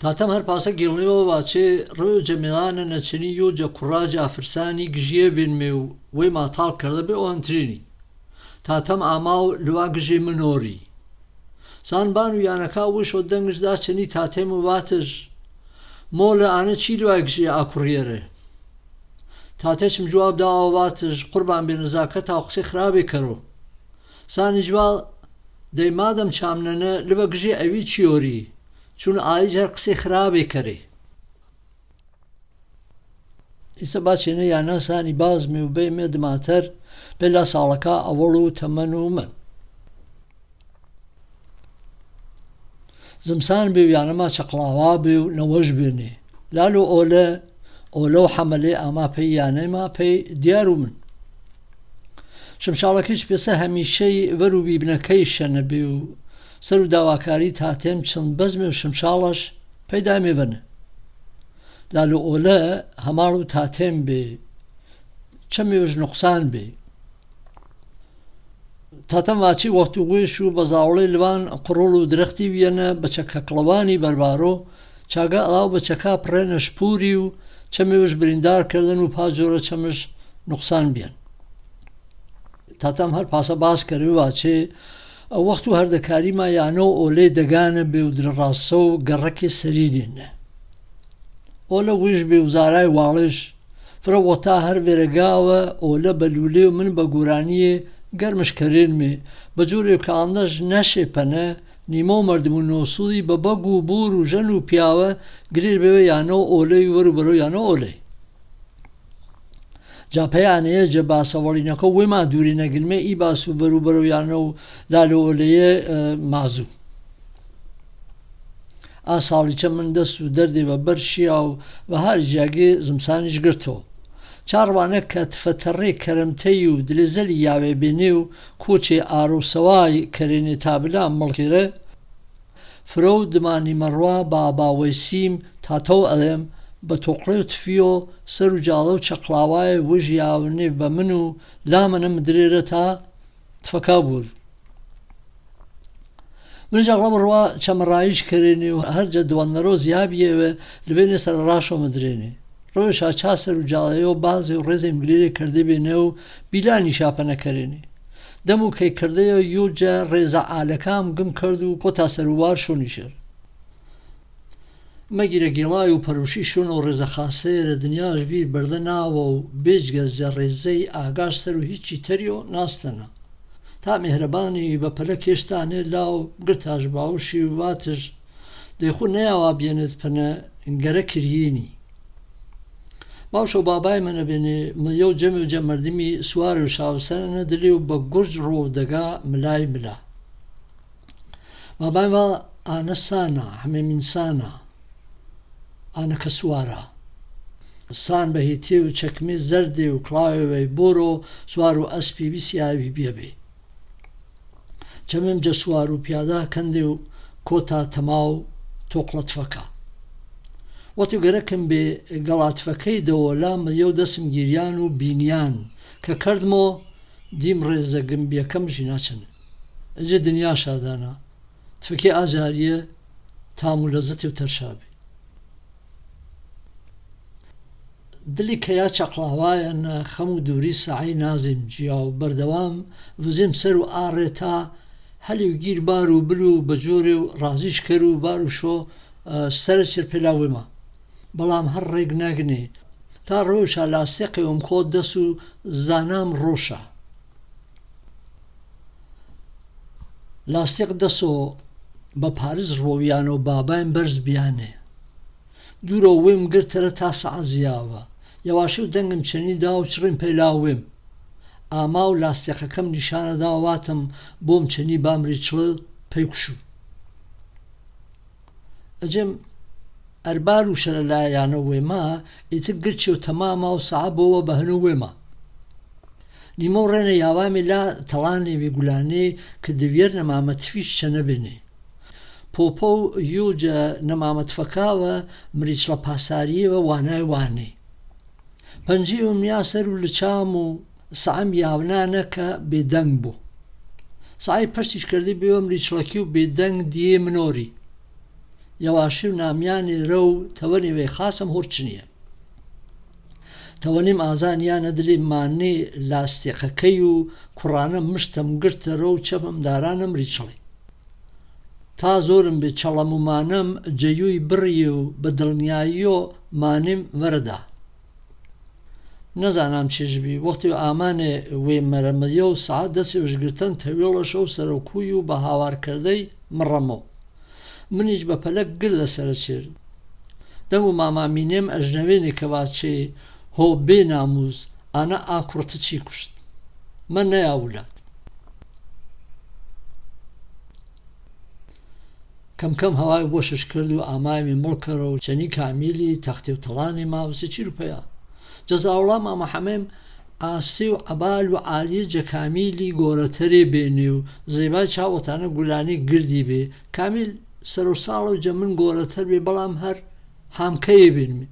تاتەم هەر پاسە گڵنەوە واچێ ڕۆژە میڵانە نەچنی یۆجە کوڕاجە ئافرسانی گژیە بینمێ و وەی ماتاڵ کردە بێ ئۆنترینی تاتەم ئاما و لوا گژێ منۆری سانبان و یانەکا وشۆ دەنگشدا چنی تاتێم و واتش مۆلە ئانە چی لوای گژێ ئاکوڕیێرە تاتێشم جواب دا واتش قوربان بێ نزاکە تا قسەی خراپێ کەرۆ سانی جوال دەی مادەم چامنەنە لبە گژێ ئەوی چیۆری چون ئایج هەر قسەی خراپێ کەرێ ئیسە باچێنە یانە سانی بازمێ و بێمێ دماتەر بێلا ساڵەکە ئەوەڵ و تەمەن و من زمسان بێ و یانەما چەقڵاوا بێ و نەوەش بێنێ لال و ئۆلە و حەمەلێ ئاما پێی یانەما پێی دیار و من شمشاڵەکەیش پێسە هەمیشەی وەر و بیبنەکەی شەنە بێ و سەر و داواکاری تاتێم چەند بەزمێ و شمشاڵەش پەیدا مێڤەنە لال و ئۆلە هەماڵ و تاتێم بێ چەمێوژ نوقسان بێ تاتەم واچی وەخت و وێش و بەزاوڵەی لوان قڕۆڵ و درەختی ویەنە بەچەکە کڵەوانی بەربارۆ چاگە ئەڵاو بەچەکا پڕێنە شپوری و چەمێوژ بریندار کردن و پاجۆرە چەمش نوقسان بیان تاتەم هەر پاسە باس کەرێ واچێ وەخت و هەردەکاریما یانە و ئۆلێ دەگانە بێ و درڕاستە و گەڕەکی سەرینێنە ئۆلە ویش بێ و زارای واڵش فرە وەتا هەر وێرەگاوە ئۆلە بەلولێ و من بە گورانیە گەرمشکەرێنمێ بەجۆرێ کە ئاندەش نەشێپەنە نیمە و مەردم و نۆسوودی بە بەگ و بور و ژەن و پیاوە گرێر بێوە یانە و ئۆلەی وەرو بەرۆ یانە ئۆلەی جاپەیانەیە جە باسەوەڵینەکە وێما دووری نەگرمێ ئی باس و بەرو بەرۆ یانە و لالە ئۆلەیە مازوو ئا ساڵیچە من دەست و دەردێ بە بەرشیا و بە هەر جیاگێ زمسانیش گرتەوە چاڕوانە کە تفەتەڕێ کەرەمتەی و دلێزەلی یاوێ بێنێ و کۆچێ ئارۆسەوای کەرێنێ تابلا مڵکێرە فرە و دمانی مەڕوا با باوەیسیم تاتەو ئەڵێم بە تۆقڵێ و تفیۆ سەر و جاڵە و چەقڵاوایە وژ یاونێ بە من و لامەنم درێرە تا تفەکا بوور منش ئەغڵە بڕوا چەمەڕاییش کەرێنێ و هەرجە دوانەرۆ زیابیەوە لەبێنێ سەر ڕاشۆ مدرێنێ ڕۆژا چاسەر و جاڵەیە و بازێ و ڕێزێم گلێرێ کردێ بێنێ و بیلانی شاپەنە کەرێنێ دەم و کەی کردەیە یوجە ڕێزە ئالەکام گم کرد و کۆتا سەرووار شۆنیشر مەگیرە گێڵای و پەروشی شوون و ڕێزە خاسەیە دنیاش بیر بەردە ناوە و بێجگەزجە ڕێزەی ئاگاش سەر و هیچی تەریۆ ناستەنە تا مێهرەبانی بە پەلە کێشتانێ لاو گرتاش باوشی و واتش دەیخۆ نەیاوا بێنێت پەنە گەرە کریینی باوشە و بابای منە بێنێ ملیە و جەمێ و جەمەردمی سوار و شاوسەنە دلێ و بە گورج ڕۆ دەگا ملای ملا بابای وا ئانە سانە هەمێ مینسانە ئانە کە سوارە سان بە هیتێ و چەکمێ زەردێ و کڵاوێوەی بۆرۆ سوار و ئەسپی بیسیاوی بێبێ چەمێم جە سوار و پیادا کەندێ و کۆتا تەماو تۆقڵەتفەکە وەتی گەرەکم بێ گەڵاتفەکەی دەوەلا مەیە و دەسم گیریان و بینیان کە کردمۆ دیم ڕێزە گمبیەکەم ژی ناچن ئەجێ دنیا شادانە تفەکەی ئاجاریە تام و لەزەتی و تەرشابێ دلی کە یا چەقڵاوایەنە خەم و دووری سەعی نازیم جیا و بەردەوام وزیم سەر و ئاڕێ تا هەلی و گیر بار و بل و بەجۆرێ و ڕازیش کەر و بار و شۆ سەرە چرپێلاوێمە بەڵام هەر ڕێک ناگنێ تا ڕۆژە لاستێقێوم خۆ دەست و زانام ڕۆشە لاستێق دەسۆ بە پارێز ڕۆویانە و بابایم بەرز بیانێ دوورە وێم گرتەرە تا سەعەزیاوە یەواشی و دەنگم چەنیدا و چڕیم پەیلاوێم ئاما و لاستێقەکەم نیشانە داواتم بۆم چەنی بامری چڵە پەیکوشو ئەجێم ئەربار و شەرە لایەنە وێمە ئیتر گرچێ و تەمامە و سەعەبەوە بە هەنە وێمە نیمە و ڕێنە یاوامی لا تەڵانێوی گولانێ کە دەوێر نەمامەتفیش چەنە بێنێ پۆپە و یوجە نەمامەتفەکاوە مریچڵە پاساریەوە وانای وانێ پەنجی و میاسەر و لچام و سەعەم یاونانە کە بێدەنگ بوو سعی پەرسیش کردی بێوە مریچڵەکی و بێدەنگ دیێ منۆری یەواشی و نامیانی رە و تەوەنی وێ خاسم هورچ نییە تەوەنیم ئازانیانە دلی مانی لاستێقەکەی و کوڕانە مشتم گرتە ڕە و چەپم دارانم ریچڵی تا زۆرم بێ چەڵەم و مانم جەیووی بڕیە و بە دڵنیاییۆ مانیم وەرەدا نەزانام چێژبی وەختی و ئامانێ وێ مەرەمەیە و سعات دەستی وشگرتن تەوێڵەشە و سەرۆکووی و بە هاوارکردەی مڕەمەوە منیش بە پەلەک گردە سەرچێر دەم و مامامینێم ئەژنەوێنێ کە باچێ هۆ بێ ناموز ئانە ئاکوڕتە چی کوشت من نەیاولات کەمکەم هەوای بۆشش کرد و ئامامی مڵکەرە و چەنی کامیلی تەختی و تەڵانی ماوەسە چیرروپەیە جەزاوڵا مامە حەمێم ئاسی و عەبال و عالیە جەکامیلی گۆرەتەرێ بێنێ و زێبای چاوەتانە گولانی گردی بێ کامیل سەر و ساڵە و جەمن گۆرەتەر بێ بەڵام هەر هامکەیە بێنمێ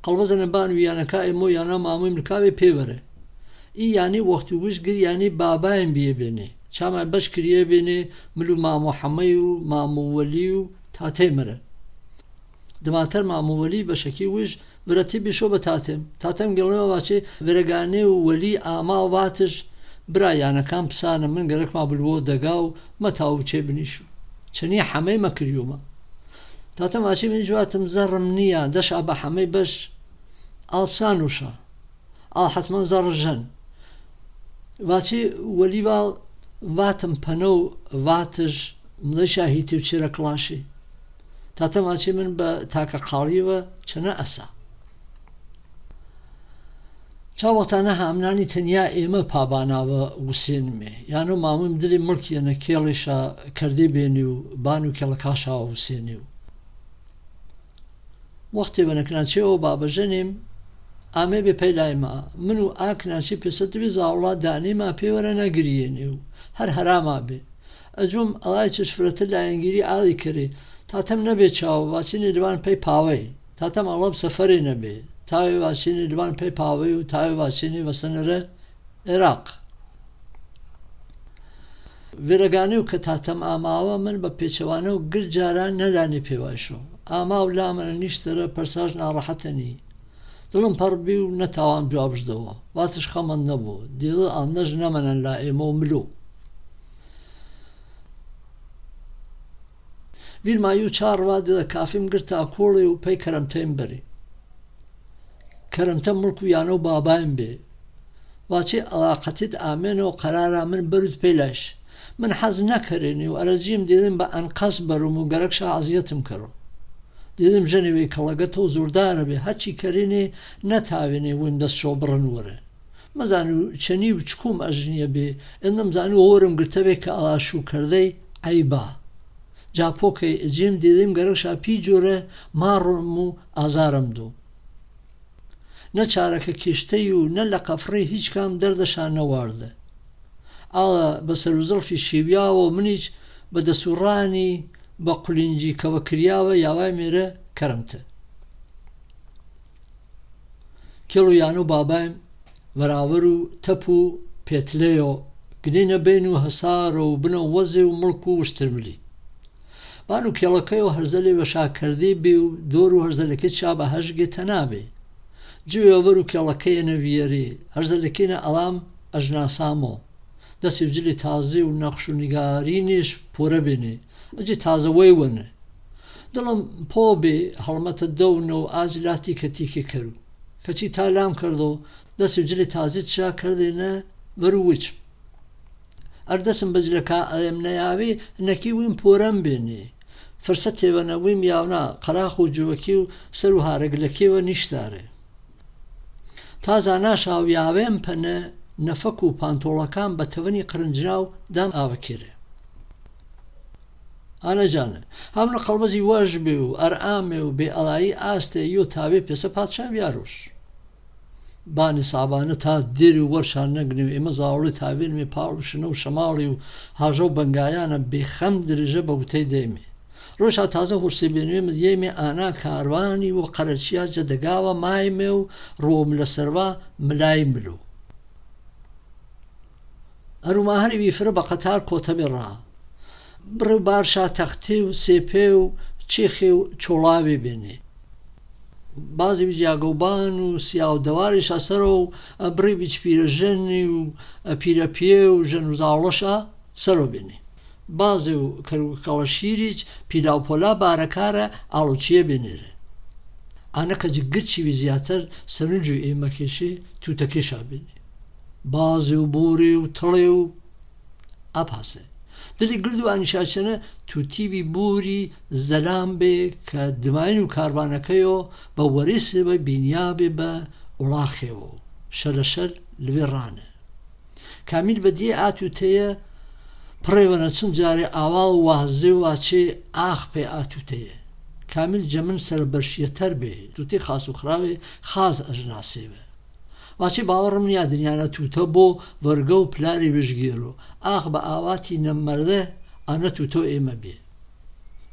قەڵبەزە بان و یانەکە ئێمە یانە مامۆی ملکاوێ پێوەرە ئی یانی وەختی وش گر یانی بابایم بیە بێنێ چامای بەش کریە بێنێ مل و مامۆ حەمەی و مامۆوەلی و تاتەی مەرە دماتەر مامۆوەلی بەشەکی وش برەتی بیشۆ بە تاتەم گەڵێمە باچێ ڤێرەگانێ و وەلی ئاما و واتش برا یانەکان پسانە من گەرەکما بلوۆ دەگا و مەتاو چێ بنیش و چەنی حەمەی مەکریومە تاتەم ئاچی من جواتم زەڕم نییە دەشا بە حەمەی بەش ئاڵپسان وشە ئاڵ حەتمەن زەڕژەن واچی وەلیواڵ واتم پەنە و واتش مڵەشا هیتی و چێرە کڵاشی تاتەم ئاچی من بە تاکە قاڵیوە چەنە ئەسا چاوەتانە هامنانی تەنیا ئێمە پاباناوە وسێنمێ یانۆ مامۆیم دلی مڵکیەنە کێڵێشە کەردێ بێنێ و بان و کێڵەکاشاوە وسێنێ و وەختێ بە نەکناچێەوە بابەژەنێم ئامێ بێ پەیلایمە من و ئاکناچی پێسە دوێ زاوڵا دانێما پێوەرە نەگریێنێ و هەر هەراما بێ ئەجوم ئەڵای چشفرەتە لایەنگیری ئاڵی کرێ تاتەم نەبێ چاوە واچینی دوان پێی پاوەی تاتەم ئەڵەب سەفەرێ نەبێ تاوێ واچینی دوان پێی پاوەی و تاوێ واچینی بەسەنەرە عێراق ڤێرەگانەی و کە تاتەم ئاماوە من بە پێچەوانە و گر جاران نەلانی پێوایشۆ ئاما و لامەنە نیشتەرە پەرساژ ناڕەحەتەنی دڵم پەڕبی و نەتاوان جوابشدەوە واتش خەمەند نەبوو دیڵە ئەنەژ نەمەنەن لا ئێمە و ملو بیرمایی و چاڕوا دڵە کافیم گرتا کۆڵێ و پەی کەرەمتەیم بەری کەرەمتە مڵک و یانە و بابایم بێ واچێ ئەلاقەتیت ئامێنەوە قەرارا من بەروت پێلاش من حەز نەکەرێنی و ئەرەجیم دێڵم بە ئەنقەس بەروم و گەرەکشە عەزیەتم کەڕۆ دێڵم ژەنێوەی کەڵەگەتە و زوردارە بێ هەرچی کەرێنێ نەتاوێنێ ویم دەست شۆ بڕن وەرە مەزان و چەنی و چکوم ئەژنیە بێ ئەندەم زان و وەرم گرتە بێ کە ئەڵاشوو کردەی عەیبا جاپۆکەی ئەجێم دێڵیم گەرەکشا پی جۆرە ماڕم و ئازارم دوو نە چارەکە کێشتەی و نە لە قەفڕێ هیچ کام دەردەشان نەواردە ئاڵە بە سەر و زەڵفی شێویاوە و منیش بە دەسوڕانی بە قولینجی کەوە کریاوە یاوای مێرە کەرەمتە کێڵ و یانە و بابایم بەراوەر و تەپ و پێتلەیۆ گرێنە بین و هەسارە و بنە وەزێ و مڵک و وشترملی بان و کێڵەکەی و هەرزەلێ بە شاکردی بێ و دۆر و هەرزەلەکەی چا بە هەژگێتە نابێ جوێوەبەر و کێڵەکەیە نەڤیەرێ هەرزەلەکەینە ئەڵام ئەژناسامۆ دەستی و جلی تازێ و نەخش و نیگارینێش پۆرە بێنێ ئەجی تازەوەی وەنە دڵم پۆ بێ هەڵمەتە دەونە و ئاجلاتی کەتیکێ کەرو کەچی تا لام کردۆ دەستی و جلی تازیت چا کردێنە بەر و وچم ئەردەسم بەجلەکە ئەم نەیاوێ نەکی ویم پۆرەم بێنێ فرسە تێوەنەویم یاونا قەراخ و جووەکی و سەر و هارەگلەکێوە نیشتارێ تازانە شاویاوێم پەنە نەفەک و پانتۆڵەکان بە تەوەنی قرنجراو دام ئاوەکێرێ ئانەجانە هەمنە قەڵبەزی وەژ بێ و ئەرئامێ و بێ ئەڵایی ئاستێ یۆ تاوێ پێسە پادشان بیاڕۆژ بانی سابانە تا دێری و وەرشان نەگرێ و ئێمە زاوڵی تاوێنمێ پاڵ و شنە و شەماڵی و هاژە و بەنگایانە بێخەم درێژە بە وتەی دەیمێ ڕۆژا تازە هورسێ بێنوێمە دیێمێ ئانا کاروانی و قەرەچیا جەدەگاوە مایمێ و ڕۆم لە سەروا ملای ملو هەروما هەری ویفرە بە قەتار کۆتەبێ ڕا بڕ بارشا تەختێ و سێپێ و چێخێ و چۆڵاوێ بێنێ بازی جیاگەوبان و سیا و دەواریش ئەسەرە و بڕی بیچ پیرەژەنی و پیرەپێ و ژەن و زاوڵەشە سەرۆ بێنێ بازێ و کەڵە شیریچ پیدا و پۆلا بارەکارە ئاڵوچیە بێنێرە ئانە کە گرچیوی زیاتر سەرنج و ئێمەکێشێ تووتەکێشا بێنێ بازێ و بۆرێ و تڵێ و ئاپاسێ دلی گرد و ئانیشاچەنە تووتیوی بوری زەلام بێ کە دماین و کاربانەکەیەوە بە وەریسێ بە بینیابێ بە وڵاخێەوە شەلەشەر لەوێ ڕانە کامیل بەدیێ ئاتوتەیە پڕێوەنە چەند جارێ ئاوا و وازێ واچێ ئاخ پێ ئاتوتەیە کامیل جەمن سەربەرشیەتەر بێ تووتی خاس و خراوێ خاز ئەژناسێوە واچی باوەڕم نیە دنیاە تووتە بۆ وەرگە و پلاری وژگێرۆ ئاخ بە ئاواتی نەممەردە ئەنە تووتۆ ئێمە بێ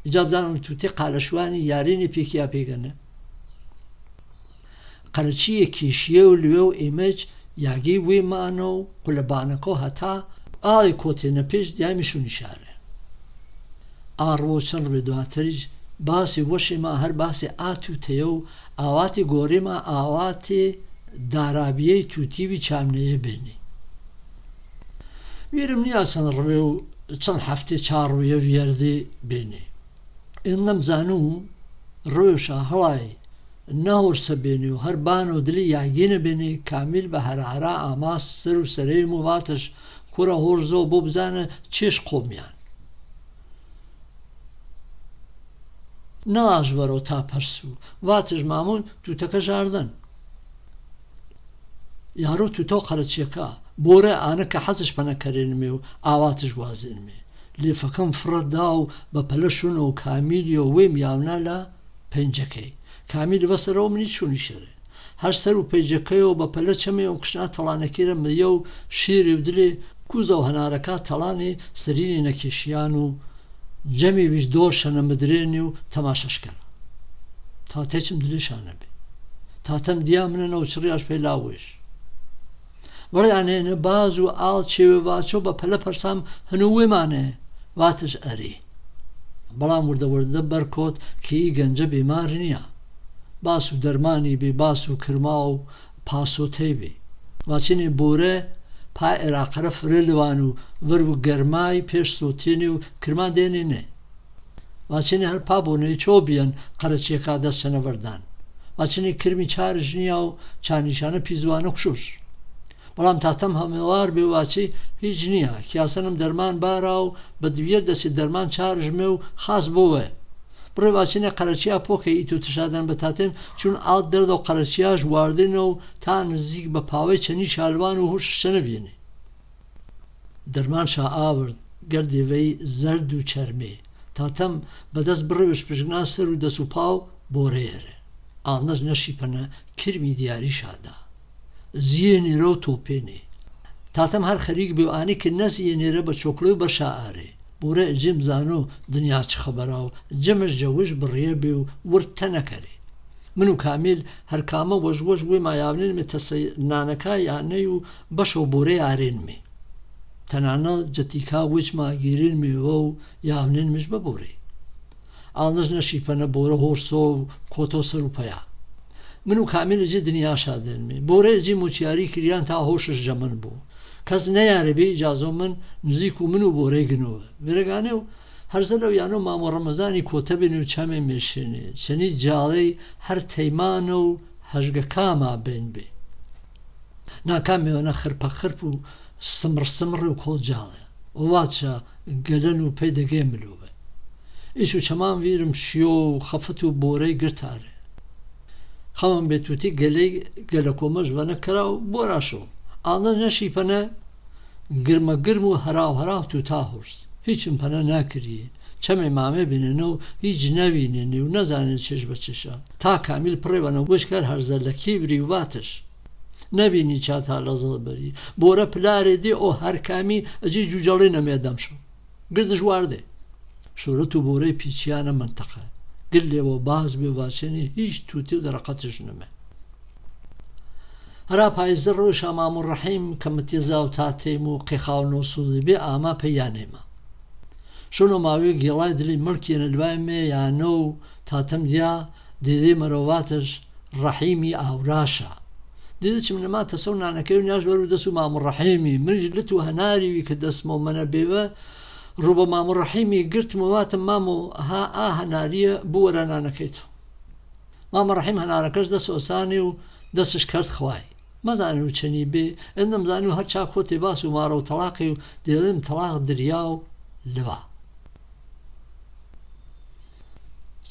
ئیجابدانم تووتی قالەشوانی یارینی پێکیا پێگەنە قەرچیە کێشیە و لوێ و ئێمەج یاگەی وێمانە و قولەبانەکە هەتا ئاڵی کۆتێنە پێش دیامیشو نیشارە ئاڕۆ چەند ڕێ دواتریش باسی وەشێما هەر باسی ئاتوتەیە و ئاواتی گۆڕێمە ئاواتی دارابیەی تووتیوی چامنەیە بێنێ ویرم نیە چەند ڕوێ و چەند هەفتێ چاڕویە وێردێ بێنێ ئێندەم زانوو ڕۆێشە هەڵای ناوەرسە بێنێ و هەربانە و دلی یاگینە بێنێ کامیل بە هەرهەرا ئاماس سەر و سەرەیم و واتش کوڕە هۆرزۆ بۆ بزانە چێش قۆمیان نەڵاش بەرەوە تا پەرسو واتش مامون تووتەکە ژاردن یارۆ تووتۆ قەرەچیەکە بۆرە ئانە کە حەزش پەنەکەرێنمێ و ئاواتش وازێنمێ لێفەکەم فڕەتدا و بە پەلە شوونە و کامیلیۆ وێم یاونا لە پەنجەکەی کامیل بەسەرەوە منی چوونی شەرێ هەر سەر و پەیجەکەیەوە بە پەلە چەمێ و قشنا تەڵانەکەیرە مەیە و شیری و دلێ کوزە و هەنارەکە تەڵانێ سەرینی نەکێشیان و جەمی ویش دۆر شەنە مدرێنی و تەماشەشکەرە تا تێچم دلێشانە بێ تاتەم دیا منە و چڕیاش پێی لاوێش وەڵیانێنە باز و ئاڵ چێوێ واچۆ بە پەلە پەرسام هەنوو وێمانێ واتش ئەری بەڵام وردە بەرکۆت کەی گەنجە بێمار نییە باس و دەرمانی بێ باس و کرما و پاسۆتەی بێ واچینێ بۆرە پای عێراقەرە فرێ لەوان و ڤەر و گەرمای پێش سۆتێنێ و کرمان دێنێنێ واچینێ هەر پابۆنەی چۆ بیەن قەرەچیەکە دەستچەنە وەردان واچینێ کرمی چارژ نییە و چانیشانە پیزوانە کوشوش بەڵام تاتەم هەمێوار بێ واچی هیچ نییە کیاسەنم دەرمان بارا و بە دوێر دەستی دەرمان چارژمێ و خاص بۆوە بڕێ واچینە قەرەچیا پۆکەی تو تشادان بە تاتێن چون ئاڵ دەردە و قەرەچیاش واردنە و تا نزیک بە پاوەی چەنی شالوان و هوش شەنە بێنێ دەرمان شا ئاورد گەردێڤەی زەرد و چەرمێ تاتەم بەدەست بڕێوش پشگنا سەر و دەس و پاو بۆرێرە ئاڵنەش نەشی پەنە کرمی دیاری شادا زیێنێرە و تۆپێنێ تاتەم هەر خەریک بێ و ئانی کە نەزیێنێرە بە چۆکڵێ و بەشا ئارێ بۆرە جێم زانۆ دنیا چ خەبەرا و جەمەش جەوش بڕیە بێ و ورد تە نەکەرێ من و کامیل هەرکامە وەژوەژ وێ مایاونێنمێ تەسەی نانەکە یانەی و بەشە و بۆرەی ئارێنمێ تەنانە جەتیکا وچ ماگیرێنمێەوە و یاونێنمش بە بۆرێ ئاڵنەش نەشی پەنە بۆرە هۆرسۆ و کۆتۆ سەر و پەیا من و کامیل جێ دنیاشا دێنمێ بۆرە جێ موچیاری کریان تا هۆشش جەمن بوو کەس نەیارە بێ ئیجازۆ من نزیک و من و بۆرەی گنەوە وێرەگانێ و هەرزە لەو یانە مامۆ ڕەمەزانی کۆتە بێنێ و چەمێ مێشێنێ چەنی جاڵەی هەر تەیمانە و هەژگەکاما بێن بێ ناکامێوەنە خرپە خرپ و سمڕ سمڕ و کۆڵجاڵێ واتشە گەلەن و پێی دەگێ ملووە ئیش و چەمان ویرم شیۆ و خەفەت و بۆرەی گرتارێ خەمم بێتوتی گەلەی گەلە کۆمەش بەنەکەرا و بۆراشۆ ئاڵنە نەشی پەنە گرمە گرم و هەراو هەراو تو تا هۆرس هیچم پەنە ناکریە چەمێ مامێ بێنێنە و هیچ نەوینێنێ و نەزانێت چێش بە چێشە تا کامیل پڕێوەنە وشکەر هەرزە لە کیبری و واتش نەبینی چاتا لە زڵبەری بۆرە پلارێ دێ ئۆ هەرکامی ئەجی جوجەڵی نەمێدەمشە گردش واردێ شۆرەت و بۆرەی پیچیانە منتەقە گر لێەوە باز بێ واچێنێ هیچ تووتی و دەرەقەتش نەمە هەرا پایزە ڕۆژ ئامام و ڕەحیم کە متێزا و تاتێم و قێخاو نۆسوڵی بێ ئاما پەیانێمە شونو ماوی گیڵای دلی ملکێنە دوای مێ یانە و تاتەم دیا دێدەی مرۆڤاتش ڕەحیمی ئاوراشە دێدەچم نەماتە سەو نانەکەی و نیاش بەرو دەست و مامۆ ڕەحیمی منیش لت و هەناریوی کە دەستمە و منە بێوە ڕوبە مامۆ ڕەحیمی گرتمە واتم مامۆ ها ئا هەناریە بوەرە نانەکەیت مامۆ ڕەحیم هەنارەکەش دەست ئۆسانی و دەستش کرد خوای مەزانێ و چەنی بێ ئەندەمزانی و هەر چا کۆتێ باس و مارە و تەلاقی و دێڵێم تەلاق دریا و لەوە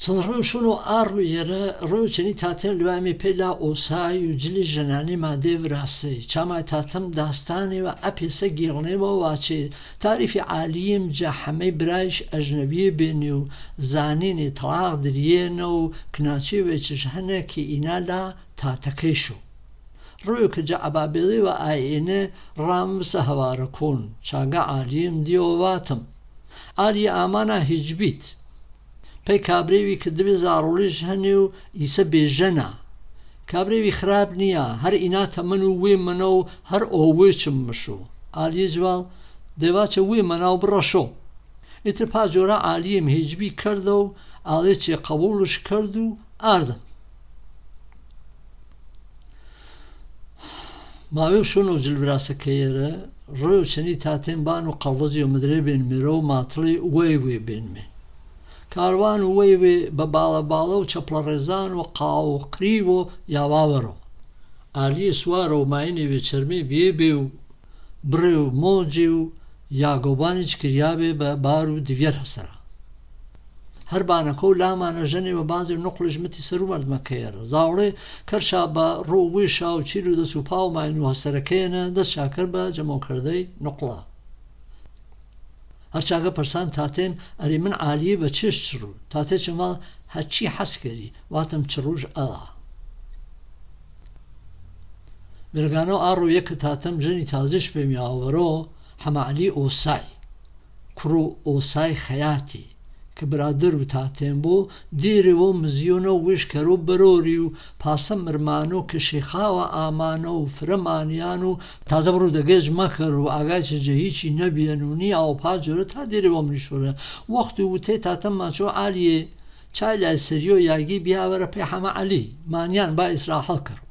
چەند ڕێ و شوون و ئاڕوو ئێرە ڕێ و چەنی تاتێم لەوامێ پێلا ئۆسایی و جلی ژەنانی مادێ ڤراستەی چامای تاتەم داستانێوە ئەپێسە گێڵنێەوە واچێ تاریفی عالیم جا حەمەی برایش ئەژنەبیە بێنێ و زانینێ تەلاق دریێنە و کناچێوێکیش هەنە کە ئینالا تاتەکەیشو ڕۆیە کە جا ئەبابێڵێوە ئاینە ڕامسە هەوارە کۆن چاگە عالیم دیەوە واتم ئالیە ئامانە هیچ بیت پەی کابرێوی کە دەبێ زاڕۆڵیش هەنێ و ئیسە بێژەنە کابرێوی خراپ نییە هەر ئیناتە من و وێ منە و هەر ئۆوێچم مشۆ ئالیە جوال دەواچە وێ مەنا و بڕەشۆ ئیتر پاجۆرە عالیم هیچبی کردە و ئاڵێکی قەبوڵش کرد و ئاردم ماوێ و شوونە و جلڤراسەکەیەرە ڕێ و چەنی تاتێن بان و قەڵڤەزی و مدرێ بێن مێرە و ماتڵی وێ وێ بێنمێ کاروان و وێ وێ بە باڵە باڵە و چەپڵە ڕێزان و قاو و قریڤ و یاواوەڕۆ ئالیە سوارە و ماینێ وێ چەرمێ بێ بێ و بڕێ و مۆجێ و یاگۆبانیچ کریابێ بە بار و دیڤێر هەسەرا هەر بانەکە و لامانە ژەنێ بە بازێ نوقلش متی سەر و مەردمەکەیەرە زاوڵێ کەرشا بە ڕۆ وێشا و چیر و دەست و پا و ماین و هەسەرەکەیەنە دەست شاکر بە جەمەکردەی نوقڵە هەرچاگە پەرسان تاتێم ئەری من عالیە بە چێش چڕوو تاتێ چماڵ هەرچی حەسکەری واتم چڕوش ئەڵا بێرگانە و ئاڕۆ یەکە تاتەم ژەنی تازیش پێمی ئاوەرۆ حەمەعەلی ئۆسای کوڕ و ئۆسای خەیاتی کە برادر و تاتێم بۆ دیرەوە مزیۆنە و وێشکەرۆ بەرۆری و پاسە مرمانۆ کە شێخاوە ئامانە و فرەمانیان و تازە بڕوو دەگەێژ مەکەر و ئاگای چەجە هیچی نەبیێن و نی ئاوپا جۆرە تا دیرەوە منیشۆرە وەخت و وتەی تاتەم ماچۆ عالیێ چای لای سەریۆ یاگی بیاوەرە پێی حەمەعەلی مانیان با ئیسراحەڵ کرد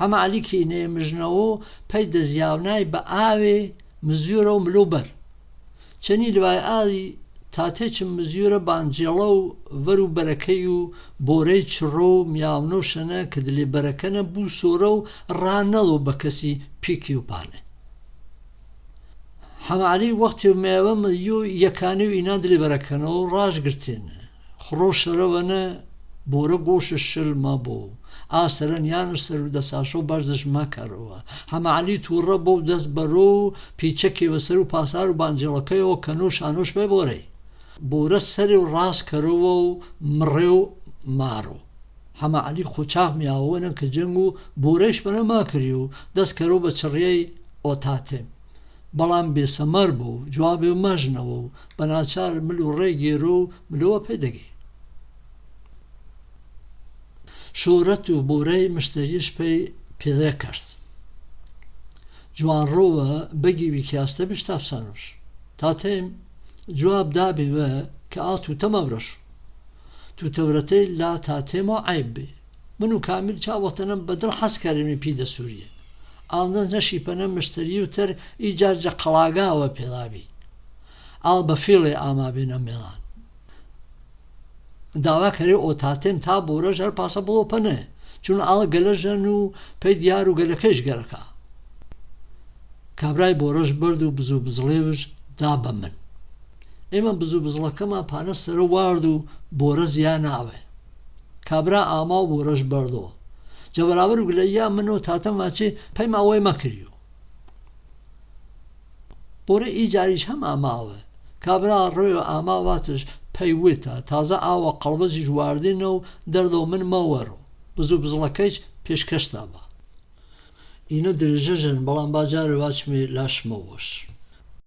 حەمەعەلی کینێ مژنەوە پەی دەزیاونای بە ئاوێ مزیۆرە و ملوبەر چەنی لەوای ئالی تاتێکم مزیۆرە بانجێڵە و ڤەر و بەرەکەی و بۆرەی چڕۆ و میاونە و شەنە کە دلێ بەرەکەنە بوو سۆرە و ڕانەڵۆ بە کەسی پیکی و پانێ حەمەعەلی وەختی و مێوە مەلیۆ یەکانێ و ئینا دلێ بەرەکەنەوە و ڕاژگرتێنە خڕۆ شەرەوەنە بۆرە گۆشە شلمە بۆ ئاسەرەن یانش سەر و دەساشە و بەرزش مەکەرەوە حەمەعەلی تووڕە بۆ و دەست بەرۆ و پیچەکێوە سەر و پاسار و بانجێڵەکەیەوە کەنۆ شانۆش بێ بۆرەی بۆرە سەری و ڕاست کەرەوە و مڕێ و مارۆ حەمەعەلی خۆچاق میاوەنە کە جەنگ و بۆرەیش بەنە ماکردی و دەست کەرەوە بە چڕیەی ئۆتاتێم بەڵام بێسەمەر بوو و جوابێ و مەژنەوە و بە ناچار مل و ڕێگێرە و ملەوە پێدەگێ شۆرەت و بۆرەی مشتریش پێی پێدە کرد جوانڕۆوە بەگی ویکیاستە بیشتافسانوش تاتێم جواب دابێوە کە ئا تووتە مەورەش تووتەورەتەی لا تاتێمەوە عیب بێ من و کامیل چاوەتەنەم بەدڵ حەزکارێمی پیدە سووریە ئاڵدە نەشی پەنە مشتری و تەر ئیجارجە قەڵاگاوە پێڵاوی ئاڵ بە فێڵێ ئاما بێنە مێڵان داوا کەرێ ئۆتاتێم تا بۆرەش هەر پاسە بڵۆ پەنە چون ئاڵ گەلە ژەن و پێی دیار و گەلەکەیش گەرەکە کابرای بۆرەش برد و بزوو بزڵێوش دا بە من ئێمە بزوو بزڵەکەمان پانە سەرە وارد و بۆرە زیان ناوێ کابرا ئاما و بۆرەش بەردەوە جەبەرابەر و گلەییا منەوە تاتەم واچێ پەی ماوەی مەکردی و بۆرە ئیجاریش هەم ئاماوە کابرا ڕێوە ئاما واتش پەی وێتە تازە ئاوە قەڵبەزیش واردێنە و دەردەوە من مەوەڕۆ بزوو بزڵەکەیش پێشکەشتا بە ئینە درێژەژن بەڵام باجارە واچمێ لاشمەوەش